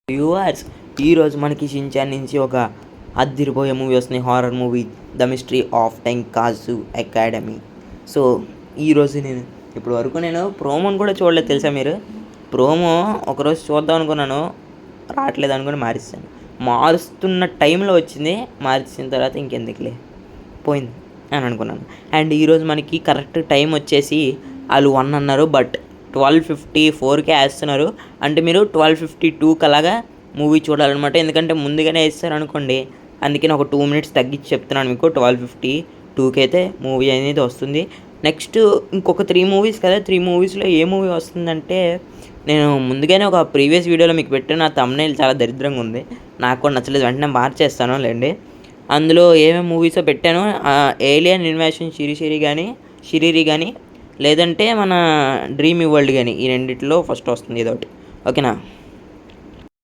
Viewers, ఈరోజు మనకి Shinchan నుంచి ఒక అద్దిరిపోయే మూవీ వస్తుంది, horror movie the mystery of Tenkazu academy. So ఈరోజు ఇప్పుడు వరకు నేను ప్రోమోని కూడా చూడలేదు తెలుసా మీరు. ప్రోమో ఒకరోజు చూద్దాం అనుకున్నాను, రావట్లేదు అనుకుని మారుస్తున్న టైంలో వచ్చింది. మార్చిన తర్వాత ఇంకెందుకులే పోయింది అని అనుకున్నాను. అండ్ ఈరోజు మనకి కరెక్ట్ టైం వచ్చేసి వాళ్ళు 1 అన్నారు, బట్ 12:54కే వేస్తున్నారు. అంటే మీరు 12:52కి అలాగా మూవీ చూడాలన్నమాట. ఎందుకంటే ముందుగానే వేస్తారు అనుకోండి, అందుకని ఒక 2 మినిట్స్ తగ్గించి చెప్తున్నాను మీకు. 12:52కి అయితే మూవీ అనేది వస్తుంది. నెక్స్ట్ ఇంకొక 3 మూవీస్ కదా, 3 మూవీస్లో ఏ మూవీ వస్తుందంటే, నేను ముందుగానే ఒక ప్రీవియస్ వీడియోలో మీకు పెట్టిన థంబ్నెయిల్ చాలా దరిద్రంగా ఉంది, నాకు కూడా నచ్చలేదు, వెంటనే మార్చేస్తాను లేండి. అందులో ఏమేమి మూవీసో పెట్టాను, ఏలియన్ ఇన్వేషన్ షిరీరి కానీ లేదంటే మన డ్రీమ్ వరల్డ్ కానీ, ఈ రెండిట్లో ఫస్ట్ వస్తుంది ఏదోటి. ఓకేనా.